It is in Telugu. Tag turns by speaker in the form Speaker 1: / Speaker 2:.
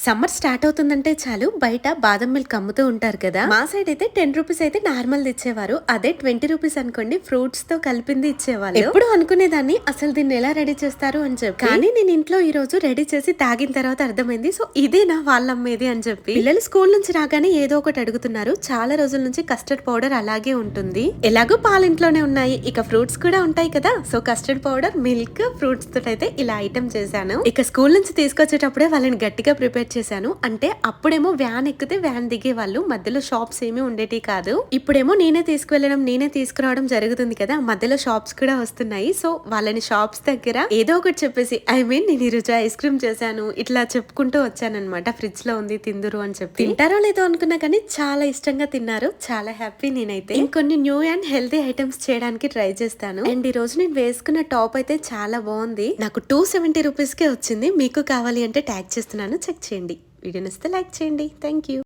Speaker 1: సమ్మర్ స్టార్ట్ అవుతుందంటే చాలు బయట బాదం మిల్క్ అమ్ముతూ ఉంటారు కదా. మా సైడ్ అయితే 10 రూపీస్ అయితే నార్మల్ ఇచ్చేవారు. అదే 20 రూపీస్ అనుకోండి ఫ్రూట్స్ తో కలిపింది ఇచ్చేవాళ్ళు. ఎప్పుడు అనుకునేదాన్ని అసలు దీన్ని ఎలా రెడీ చేస్తారు అని చెప్పి, కానీ నేను ఇంట్లో ఈ రోజు రెడీ చేసి తాగిన తర్వాత అర్థమైంది సో ఇదేనా వాళ్ళు అమ్మేది అని చెప్పి. పిల్లలు స్కూల్ నుంచి రాగానే ఏదో ఒకటి అడుగుతున్నారు. చాలా రోజుల నుంచి కస్టర్డ్ పౌడర్ అలాగే ఉంటుంది. ఎలాగో పాలు ఇంట్లోనే ఉన్నాయి, ఇక ఫ్రూట్స్ కూడా ఉంటాయి కదా. So custard powder, milk, fruits తోటి అయితే ఇలా ఐటమ్ చేశాను. ఇక స్కూల్ నుంచి తీసుకొచ్చేటప్పుడే వాళ్ళని గట్టిగా ప్రిపేర్ చేశాను. అంటే అప్పుడేమో వ్యాన్ ఎక్కితే వ్యాన్ దిగే వాళ్ళు, మధ్యలో షాప్స్ ఏమీ ఉండేటి కాదు. ఇప్పుడేమో నేనే తీసుకువెళ్ళడం నేనే తీసుకురావడం జరుగుతుంది కదా. మధ్యలో షాప్స్ కూడా వస్తున్నాయి. సో వాళ్ళని షాప్స్ దగ్గర ఏదో ఒకటి చెప్పేసి నేను ఈరోజు ఐస్ క్రీమ్ చేశాను ఇట్లా చెప్పుకుంటూ వచ్చానన్నమాట. ఫ్రిడ్జ్ లో ఉంది తిందురు అని చెప్పి. తింటారో లేదో అనుకున్నా కానీ చాలా ఇష్టంగా తిన్నారు. చాలా హ్యాపీ. నేనైతే ఇంకొన్ని న్యూ అండ్ హెల్తీ ఐటమ్స్ చేయడానికి ట్రై చేస్తాను. అండ్ ఈ రోజు నేను వేసుకున్న టాప్ అయితే చాలా బాగుంది. నాకు 270 రూపీస్ కే వచ్చింది. మీకు కావాలి అంటే ట్యాగ్ చేస్తున్నాను, చెక్ చేయండి. వీడియో నచ్చితే లైక్ చేయండి. Thank you.